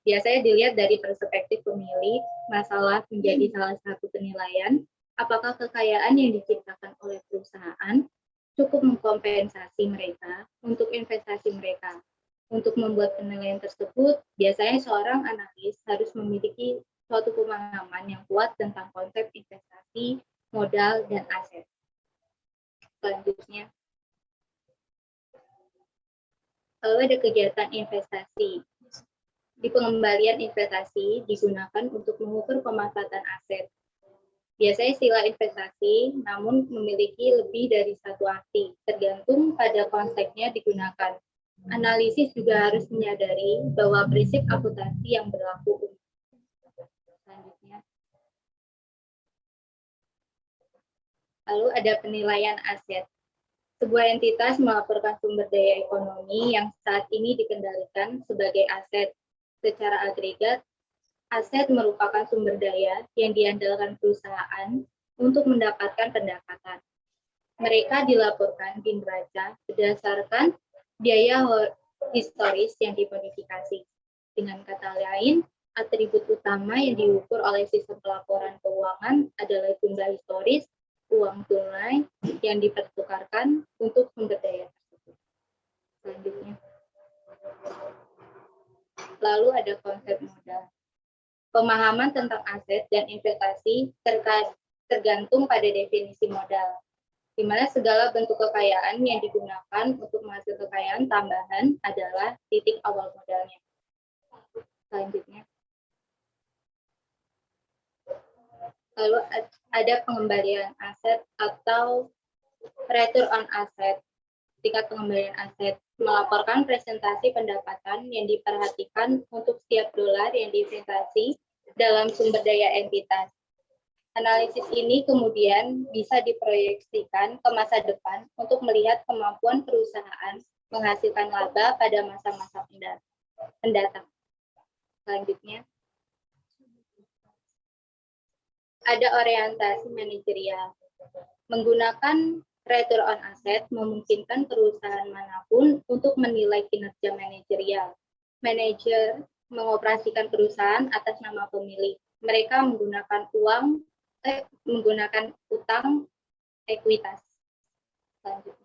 S5: Biasanya dilihat dari perspektif pemilik, masalah menjadi salah satu penilaian, apakah kekayaan yang diciptakan oleh perusahaan cukup mengkompensasi mereka untuk investasi mereka. Untuk membuat penilaian tersebut, biasanya seorang analis harus memiliki suatu pemahaman yang kuat tentang konsep investasi, modal, dan aset. Selanjutnya, lalu ada kegiatan investasi. Di pengembalian investasi digunakan untuk mengukur pemanfaatan aset. Biasanya istilah investasi namun memiliki lebih dari satu arti, tergantung pada konteksnya digunakan. Analisis juga harus menyadari bahwa prinsip akuntansi yang berlaku. Selanjutnya. Lalu ada penilaian aset. Sebuah entitas melaporkan sumber daya ekonomi yang saat ini dikendalikan sebagai aset. Secara agregat, aset merupakan sumber daya yang diandalkan perusahaan untuk mendapatkan pendapatan. Mereka dilaporkan di neraca berdasarkan biaya historis yang dimodifikasi. Dengan kata lain, atribut utama yang diukur oleh sistem pelaporan keuangan adalah jumlah historis uang tunai yang dipertukarkan untuk sumber daya tersebut. Selanjutnya. Lalu ada konsep modal. Pemahaman tentang aset dan investasi tergantung pada definisi modal, di mana segala bentuk kekayaan yang digunakan untuk menghasilkan kekayaan tambahan adalah titik awal modalnya. Selanjutnya. Lalu ada pengembalian aset atau return on asset. Tingkat pengembalian aset melaporkan presentasi pendapatan yang diperhatikan untuk setiap dolar yang diinvestasi dalam sumber daya entitas. Analisis ini kemudian bisa diproyeksikan ke masa depan untuk melihat kemampuan perusahaan menghasilkan laba pada masa-masa mendatang. Selanjutnya, ada orientasi manajerial. Menggunakan return on asset memungkinkan perusahaan manapun untuk menilai kinerja manajerial. Manajer mengoperasikan perusahaan atas nama pemilik. Mereka menggunakan utang ekuitas. Selanjutnya.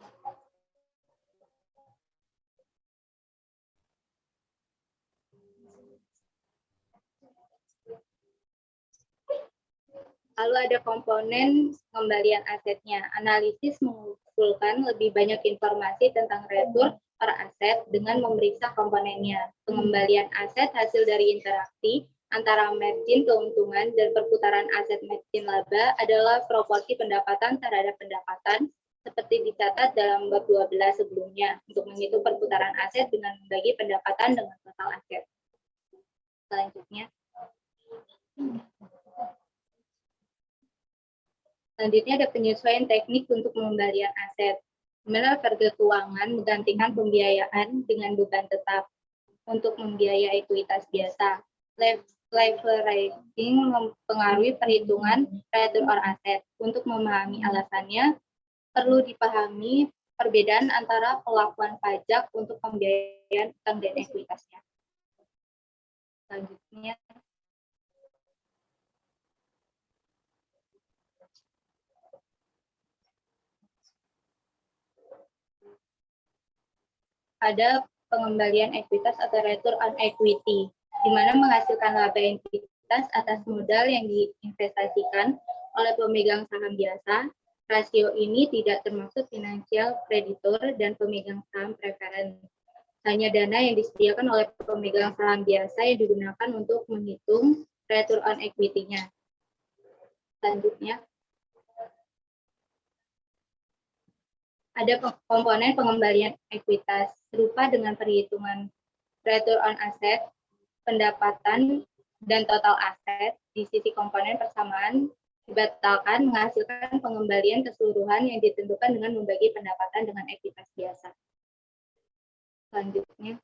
S5: Lalu ada komponen pengembalian asetnya. Analisis mengumpulkan lebih banyak informasi tentang return per aset dengan memeriksa komponennya. Pengembalian aset hasil dari interaksi antara margin keuntungan dan perputaran aset margin laba adalah proporsi pendapatan terhadap pendapatan seperti dicatat dalam bab 12 sebelumnya untuk menghitung perputaran aset dengan membagi pendapatan dengan total aset. Selanjutnya. Selanjutnya ada penyesuaian teknik untuk pengembalian aset. Dimana kerja keuangan menggantikan pembiayaan dengan beban tetap untuk membiayai ekuitas biasa. Leveraging mempengaruhi perhitungan return on asset. Untuk memahami alasannya, perlu dipahami perbedaan antara pelakuan pajak untuk pembiayaan utang dan ekuitasnya. Selanjutnya. pada pengembalian ekuitas atau return on equity, di mana menghasilkan laba entitas atas modal yang diinvestasikan oleh pemegang saham biasa. Rasio ini tidak termasuk financial creditor dan pemegang saham preferen. Hanya dana yang disediakan oleh pemegang saham biasa yang digunakan untuk menghitung return on equity-nya. Selanjutnya, ada komponen pengembalian ekuitas serupa dengan perhitungan return on asset, pendapatan, dan total aset. Di sisi komponen persamaan dibatalkan menghasilkan pengembalian keseluruhan yang ditentukan dengan membagi pendapatan dengan ekuitas biasa. Selanjutnya,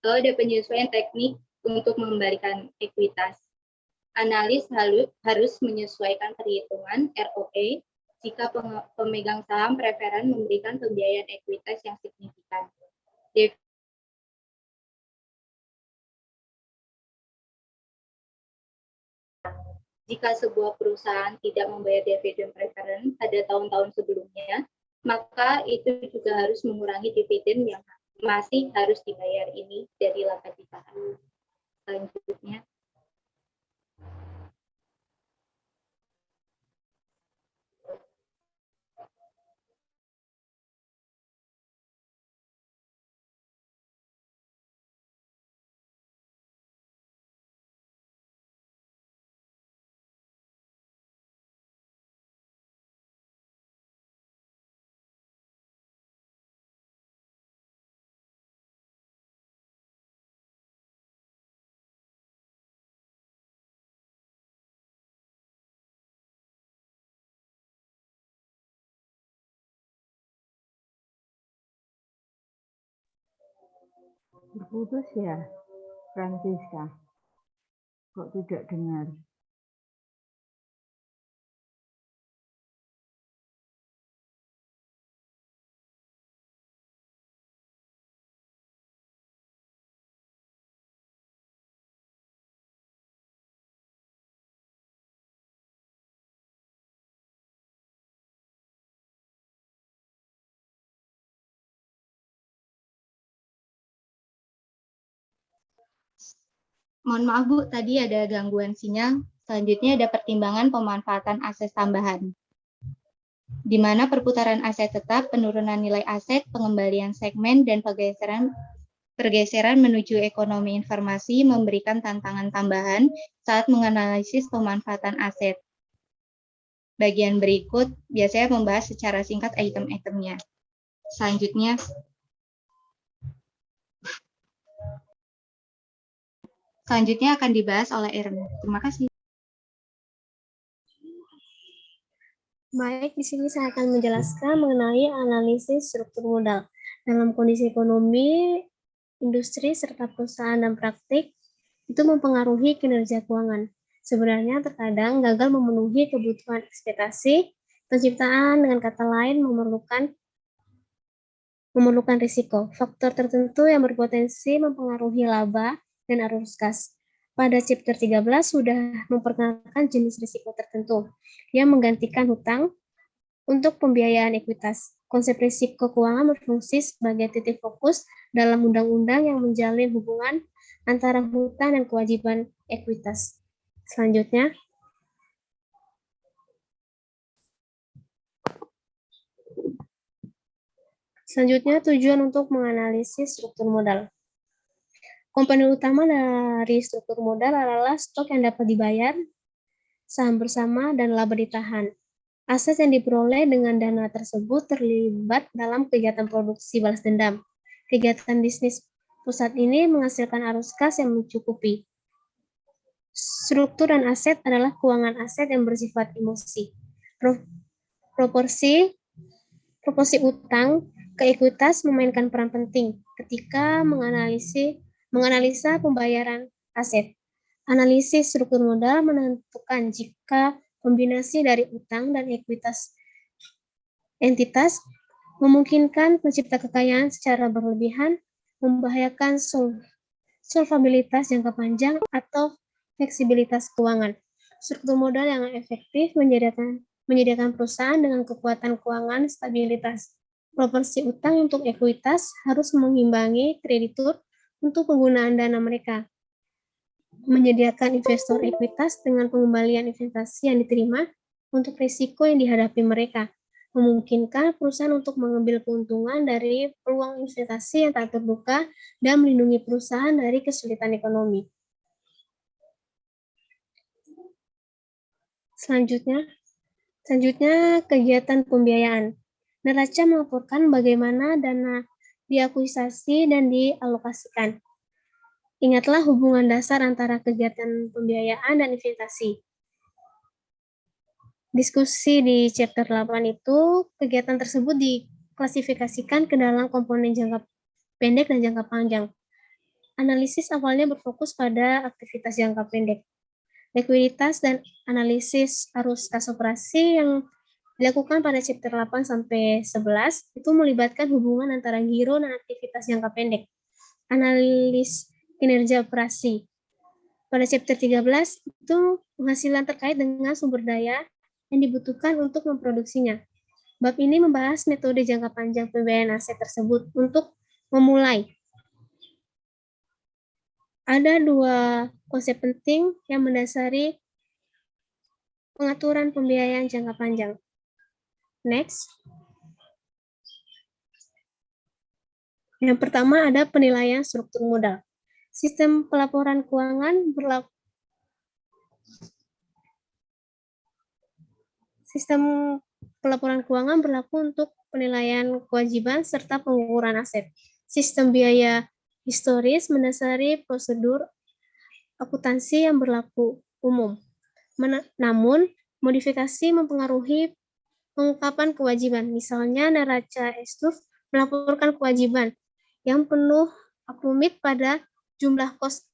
S5: ada penyesuaian teknik untuk mengembalikan ekuitas. Analis harus menyesuaikan perhitungan ROE jika pemegang saham preferen memberikan pembiayaan ekuitas yang signifikan. Jika sebuah perusahaan tidak membayar dividen preferen pada tahun-tahun sebelumnya, maka itu juga harus mengurangi dividen yang masih harus dibayar ini dari laba ditahan. Selanjutnya,
S1: Terputus ya, Francisca. Kok tidak dengar?
S5: mohon maaf Bu, tadi ada gangguan sinyal. Selanjutnya ada pertimbangan pemanfaatan aset tambahan, di mana perputaran aset tetap, penurunan nilai aset, pengembalian segmen, dan pergeseran menuju ekonomi informasi memberikan tantangan tambahan saat menganalisis pemanfaatan aset. Bagian berikut biasanya membahas secara singkat item-itemnya. Selanjutnya akan dibahas oleh Erin. Terima kasih.
S6: Baik, di sini saya akan menjelaskan mengenai analisis struktur modal. Dalam kondisi ekonomi, industri, serta perusahaan dan praktik, itu mempengaruhi kinerja keuangan. Sebenarnya terkadang gagal memenuhi kebutuhan ekspektasi, penciptaan dengan kata lain memerlukan risiko. Faktor tertentu yang berpotensi mempengaruhi laba dan arus kas. Pada chapter 13 sudah memperkenalkan jenis risiko tertentu yang menggantikan hutang untuk pembiayaan ekuitas. Konsep risiko keuangan berfungsi sebagai titik fokus dalam undang-undang yang menjalin hubungan antara hutang dan kewajiban ekuitas. Selanjutnya, tujuan untuk menganalisis struktur modal. Komponen utama dari struktur modal adalah stok yang dapat dibayar, saham bersama, dan laba ditahan. Aset yang diperoleh dengan dana tersebut terlibat dalam kegiatan produksi balas dendam. Kegiatan bisnis pusat ini menghasilkan arus kas yang mencukupi. Struktur dan aset adalah keuangan aset yang bersifat emosi. Proporsi utang ke ekuitas memainkan peran penting ketika menganalisa pembayaran aset. Analisis struktur modal menentukan jika kombinasi dari utang dan ekuitas entitas memungkinkan pencipta kekayaan secara berlebihan, membahayakan solvabilitas jangka panjang atau fleksibilitas keuangan. Struktur modal yang efektif menyediakan perusahaan dengan kekuatan keuangan stabilitas. Proporsi utang untuk ekuitas harus mengimbangi kreditur untuk penggunaan dana mereka. Menyediakan investor ekuitas dengan pengembalian investasi yang diterima untuk risiko yang dihadapi mereka, memungkinkan perusahaan untuk mengambil keuntungan dari peluang investasi yang tak terbuka dan melindungi perusahaan dari kesulitan ekonomi. Selanjutnya kegiatan pembiayaan. Neraca melaporkan bagaimana dana diakuisisi dan dialokasikan. Ingatlah hubungan dasar antara kegiatan pembiayaan dan investasi. Diskusi di chapter 8 itu, kegiatan tersebut diklasifikasikan ke dalam komponen jangka pendek dan jangka panjang. Analisis awalnya berfokus pada aktivitas jangka pendek. Likuiditas dan analisis arus kas operasi yang dilakukan pada chapter 8 sampai 11 itu melibatkan hubungan antara giro dan aktivitas jangka pendek. Analis kinerja operasi. Pada chapter 13 itu penghasilan terkait dengan sumber daya yang dibutuhkan untuk memproduksinya. Bab ini membahas metode jangka panjang pembiayaan aset tersebut untuk memulai. Ada dua konsep penting yang mendasari pengaturan pembiayaan jangka panjang. Next. Yang pertama ada penilaian struktur modal. Sistem pelaporan keuangan berlaku. Sistem pelaporan keuangan berlaku untuk penilaian kewajiban serta pengukuran aset. Sistem biaya historis mendasari prosedur akuntansi yang berlaku umum. Namun, modifikasi mempengaruhi pengungkapan kewajiban. Misalnya, neraca Estuf melaporkan kewajiban yang penuh akumulasi pada jumlah kos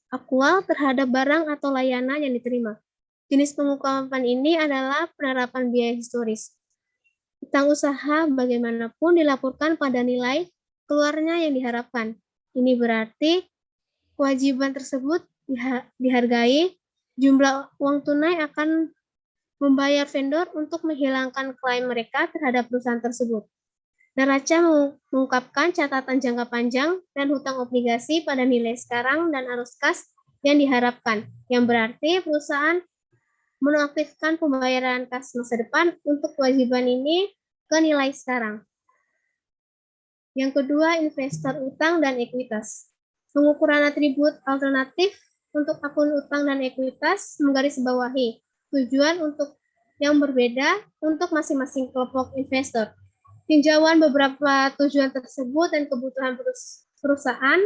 S6: aktual terhadap barang atau layanan yang diterima. Jenis pengungkapan ini adalah penerapan biaya historis. Utang usaha bagaimanapun dilaporkan pada nilai keluarnya yang diharapkan. Ini berarti kewajiban tersebut dihargai, jumlah uang tunai akan membayar vendor untuk menghilangkan klaim mereka terhadap perusahaan tersebut. Neraca mengungkapkan catatan jangka panjang dan hutang obligasi pada nilai sekarang dan arus kas yang diharapkan, yang berarti perusahaan menonaktifkan pembayaran kas masa depan untuk kewajiban ini ke nilai sekarang. Yang kedua, investor utang dan ekuitas. Pengukuran atribut alternatif untuk akun utang dan ekuitas menggarisbawahi tujuan untuk yang berbeda untuk masing-masing kelompok investor. Tinjauan beberapa tujuan tersebut dan kebutuhan perusahaan.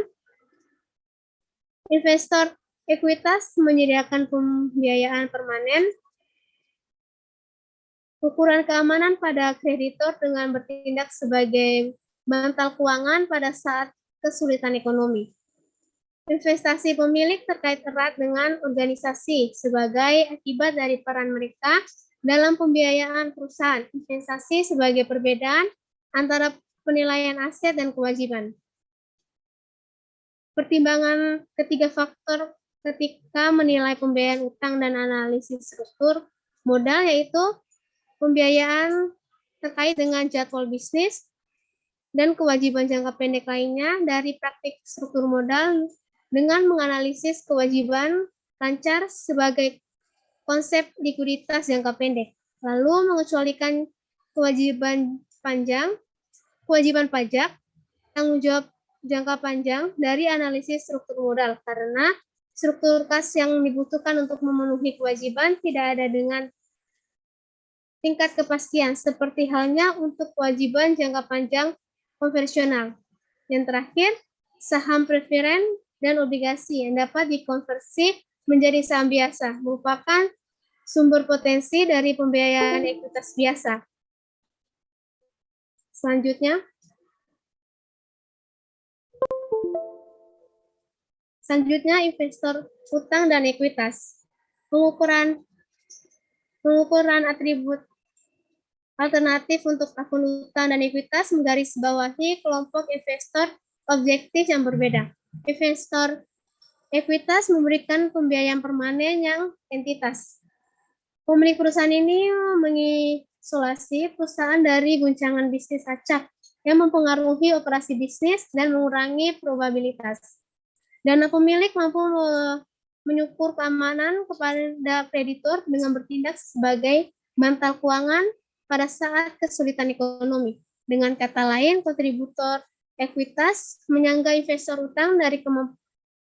S6: Investor ekuitas menyediakan pembiayaan permanen, ukuran keamanan pada kreditor dengan bertindak sebagai bantal keuangan pada saat kesulitan ekonomi. Investasi pemilik terkait erat dengan organisasi sebagai akibat dari peran mereka dalam pembiayaan perusahaan. Investasi sebagai perbedaan antara penilaian aset dan kewajiban. Pertimbangan ketiga faktor ketika menilai pembiayaan utang dan analisis struktur modal yaitu pembiayaan terkait dengan jadwal bisnis dan kewajiban jangka pendek lainnya dari praktik struktur modal dengan menganalisis kewajiban lancar sebagai konsep likuiditas jangka pendek, lalu mengecualikan kewajiban pajak, tanggung jawab jangka panjang dari analisis struktur modal, karena struktur kas yang dibutuhkan untuk memenuhi kewajiban tidak ada dengan tingkat kepastian, seperti halnya untuk kewajiban jangka panjang konvensional. Yang terakhir, saham preferen dan obligasi yang dapat dikonversi menjadi saham biasa, merupakan sumber potensi dari pembiayaan ekuitas biasa. Selanjutnya, investor utang dan ekuitas. Pengukuran atribut alternatif untuk akun utang dan ekuitas menggarisbawahi kelompok investor objektif yang berbeda. Investor ekuitas memberikan pembiayaan permanen yang entitas. Pemilik perusahaan ini mengisolasi perusahaan dari guncangan bisnis acak yang mempengaruhi operasi bisnis dan mengurangi probabilitas. Dana pemilik mampu menyukur keamanan kepada kreditur dengan bertindak sebagai bantal keuangan pada saat kesulitan ekonomi. Dengan kata lain, kontributor ekuitas menyangga investor utang dari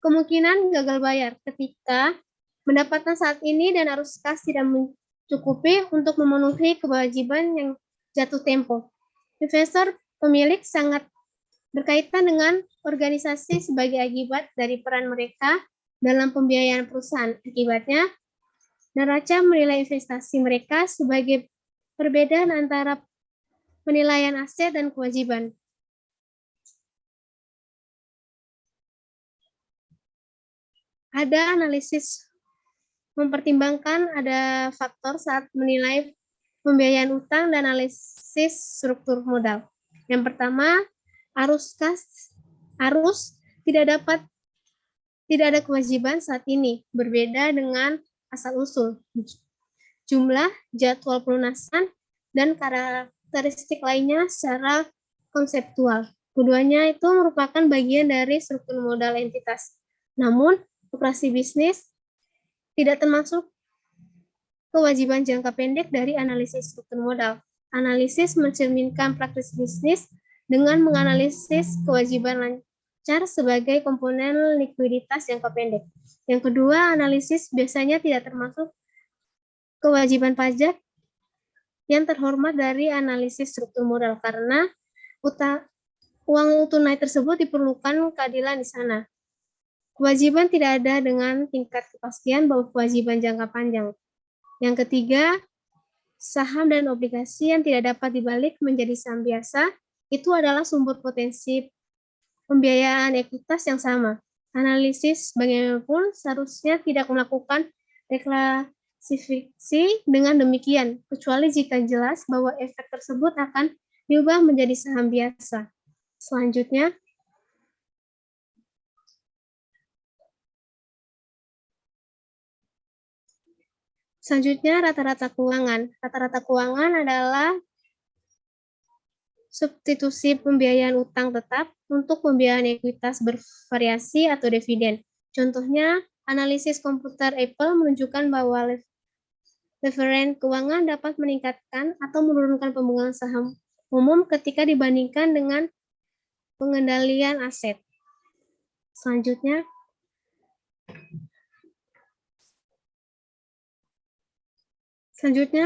S6: kemungkinan gagal bayar ketika pendapatan saat ini dan arus kas tidak mencukupi untuk memenuhi kewajiban yang jatuh tempo. Investor pemilik sangat berkaitan dengan organisasi sebagai akibat dari peran mereka dalam pembiayaan perusahaan. Akibatnya, neraca menilai investasi mereka sebagai perbedaan antara penilaian aset dan kewajiban. Ada analisis mempertimbangkan ada faktor saat menilai pembiayaan utang dan analisis struktur modal. Yang pertama, arus tidak ada kewajiban saat ini, berbeda dengan asal-usul, jumlah, jadwal pelunasan, dan karakteristik lainnya secara konseptual. Keduanya itu merupakan bagian dari struktur modal entitas. Namun, operasi bisnis tidak termasuk kewajiban jangka pendek dari analisis struktur modal. Analisis mencerminkan praktis bisnis dengan menganalisis kewajiban lancar sebagai komponen likuiditas jangka pendek. Yang kedua, analisis biasanya tidak termasuk kewajiban pajak yang terhormat dari analisis struktur modal karena uang tunai tersebut diperlukan keadilan di sana. Kewajiban tidak ada dengan tingkat kepastian bahwa kewajiban jangka panjang. Yang ketiga, saham dan obligasi yang tidak dapat dibalik menjadi saham biasa, itu adalah sumber potensi pembiayaan ekuitas yang sama. Analisis bagaimanapun seharusnya tidak melakukan deklasifikasi dengan demikian, kecuali jika jelas bahwa efek tersebut akan diubah menjadi saham biasa. Selanjutnya, rata-rata keuangan. Rata-rata keuangan adalah substitusi pembiayaan utang tetap untuk pembiayaan ekuitas bervariasi atau dividen. Contohnya, analisis komputer Apple menunjukkan bahwa referen keuangan dapat meningkatkan atau menurunkan pemegang saham umum ketika dibandingkan dengan pengendalian aset. Selanjutnya,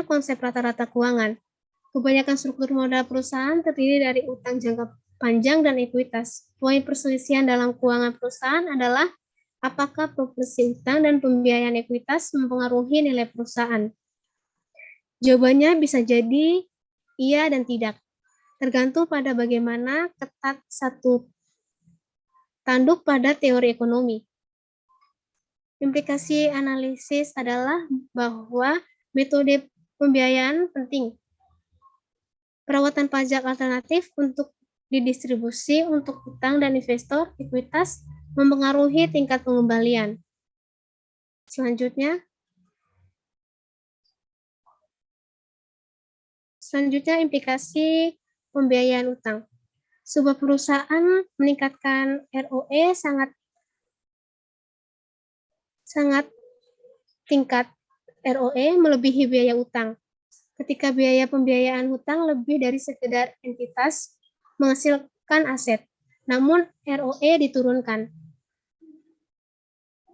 S6: konsep rata-rata keuangan. Kebanyakan struktur modal perusahaan terdiri dari utang jangka panjang dan ekuitas. Poin perselisihan dalam keuangan perusahaan adalah apakah proporsi utang dan pembiayaan ekuitas mempengaruhi nilai perusahaan. Jawabannya bisa jadi iya dan tidak, tergantung pada bagaimana ketat satu tanduk pada teori ekonomi. Implikasi analisis adalah bahwa metode pembiayaan penting. Perawatan pajak alternatif untuk didistribusi untuk utang dan investor ekuitas mempengaruhi tingkat pengembalian. Selanjutnya, implikasi pembiayaan utang. Sebuah perusahaan meningkatkan ROE sangat tingkat ROE melebihi biaya utang. Ketika biaya pembiayaan hutang lebih dari sekedar entitas menghasilkan aset, namun ROE diturunkan.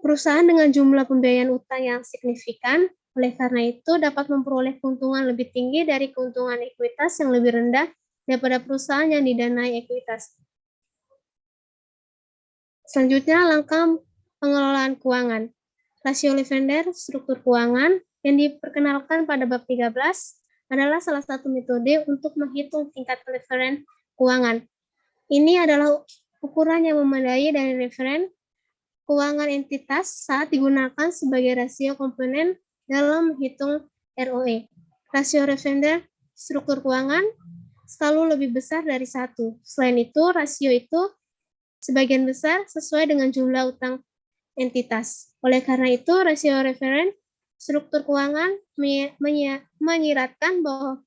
S6: Perusahaan dengan jumlah pembiayaan utang yang signifikan, oleh karena itu dapat memperoleh keuntungan lebih tinggi dari keuntungan ekuitas yang lebih rendah daripada perusahaan yang didanai ekuitas. Selanjutnya, langkah pengelolaan keuangan. Rasio Lavender, struktur keuangan, yang diperkenalkan pada bab 13 adalah salah satu metode untuk menghitung tingkat referen keuangan. Ini adalah ukuran yang memadai dari referen keuangan entitas saat digunakan sebagai rasio komponen dalam menghitung ROE. Rasio Lavender struktur keuangan selalu lebih besar dari 1. Selain itu, rasio itu sebagian besar sesuai dengan jumlah utang entitas. Oleh karena itu, rasio referen struktur keuangan menyiratkan bahwa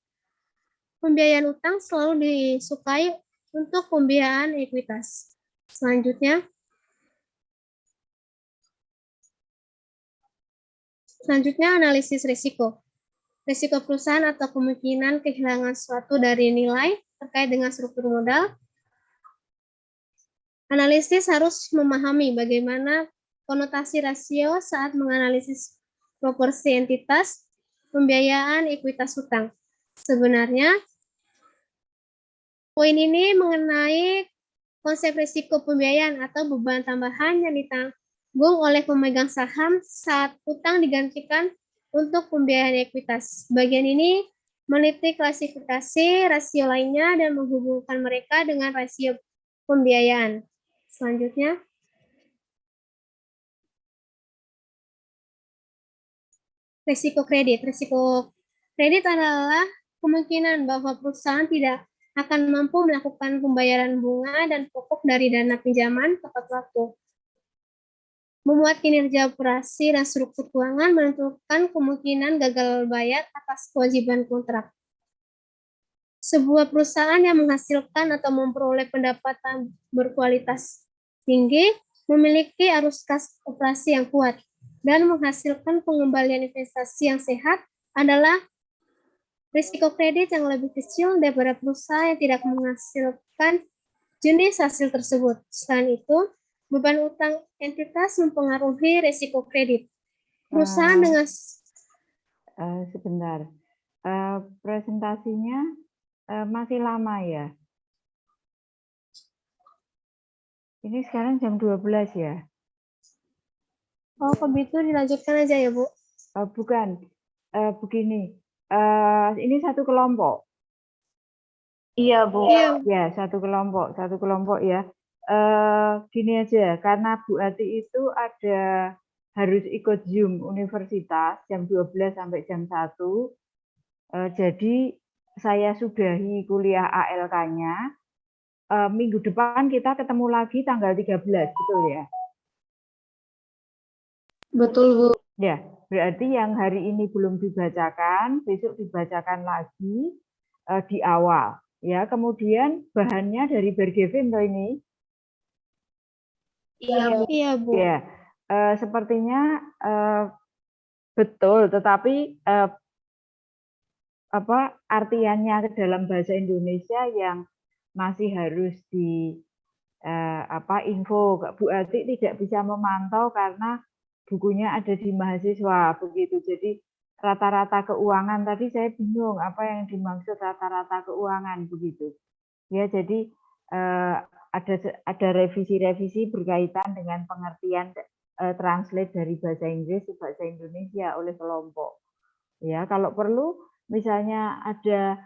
S6: pembiayaan utang selalu disukai untuk pembiayaan ekuitas. Selanjutnya analisis risiko. Risiko perusahaan atau kemungkinan kehilangan suatu dari nilai terkait dengan struktur modal. Analisis harus memahami bagaimana konotasi rasio saat menganalisis proporsi entitas pembiayaan ekuitas utang. Sebenarnya, poin ini mengenai konsep risiko pembiayaan atau beban tambahan yang ditanggung oleh pemegang saham saat utang digantikan untuk pembiayaan ekuitas. Bagian ini meneliti klasifikasi rasio lainnya dan menghubungkan mereka dengan rasio pembiayaan. Selanjutnya, risiko kredit. Risiko kredit adalah kemungkinan bahwa perusahaan tidak akan mampu melakukan pembayaran bunga dan pokok dari dana pinjaman tepat waktu. Memuat kinerja operasi dan struktur keuangan menentukan kemungkinan gagal bayar atas kewajiban kontrak. Sebuah perusahaan yang menghasilkan atau memperoleh pendapatan berkualitas tinggi memiliki arus kas operasi yang kuat dan menghasilkan pengembalian investasi yang sehat adalah risiko kredit yang lebih kecil daripada perusahaan yang tidak menghasilkan jenis hasil tersebut. Selain itu, beban utang entitas mempengaruhi risiko kredit. Perusahaan dengan
S1: sebentar, presentasinya masih lama ya. Ini sekarang jam 12 ya.
S6: Oh, kalau begitu dilanjutkan aja ya, Bu.
S1: Bukan, begini. Ini satu kelompok.
S3: Iya, Bu.
S6: Iya.
S1: Ya, satu kelompok ya. Gini aja, karena Bu Ati itu harus ikut Zoom universitas jam 12 sampai jam 1. Jadi saya sudahi kuliah ALK-nya. Minggu depan kita ketemu lagi tanggal 13, betul ya?
S4: Betul, Bu.
S1: Ya, berarti yang hari ini belum dibacakan, besok dibacakan lagi di awal. Ya, kemudian bahannya dari Bergevin toh ini?
S6: Iya, Bu.
S1: Ya, sepertinya betul, tetapi artiannya ke dalam bahasa Indonesia yang masih harus info. Bu Ati tidak bisa memantau karena bukunya ada di mahasiswa begitu. Jadi rata-rata keuangan tadi saya bingung apa yang dimaksud rata-rata keuangan begitu. Ya, jadi ada revisi-revisi berkaitan dengan pengertian translate dari bahasa Inggris ke bahasa Indonesia oleh kelompok. Ya, kalau perlu misalnya ada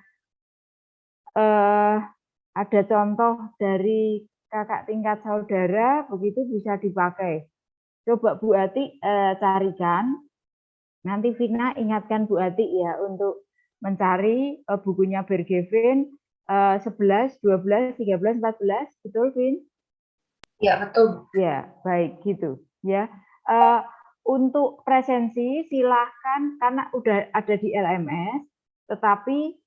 S1: contoh dari kakak tingkat saudara begitu bisa dipakai. Coba Bu Ati carikan. Nanti Vina ingatkan Bu Ati ya untuk mencari bukunya Bergevin 11, 12, 13, 14, betul Vin?
S4: Ya, betul.
S1: Ya, baik gitu ya. Untuk presensi silahkan karena udah ada di LMS, tetapi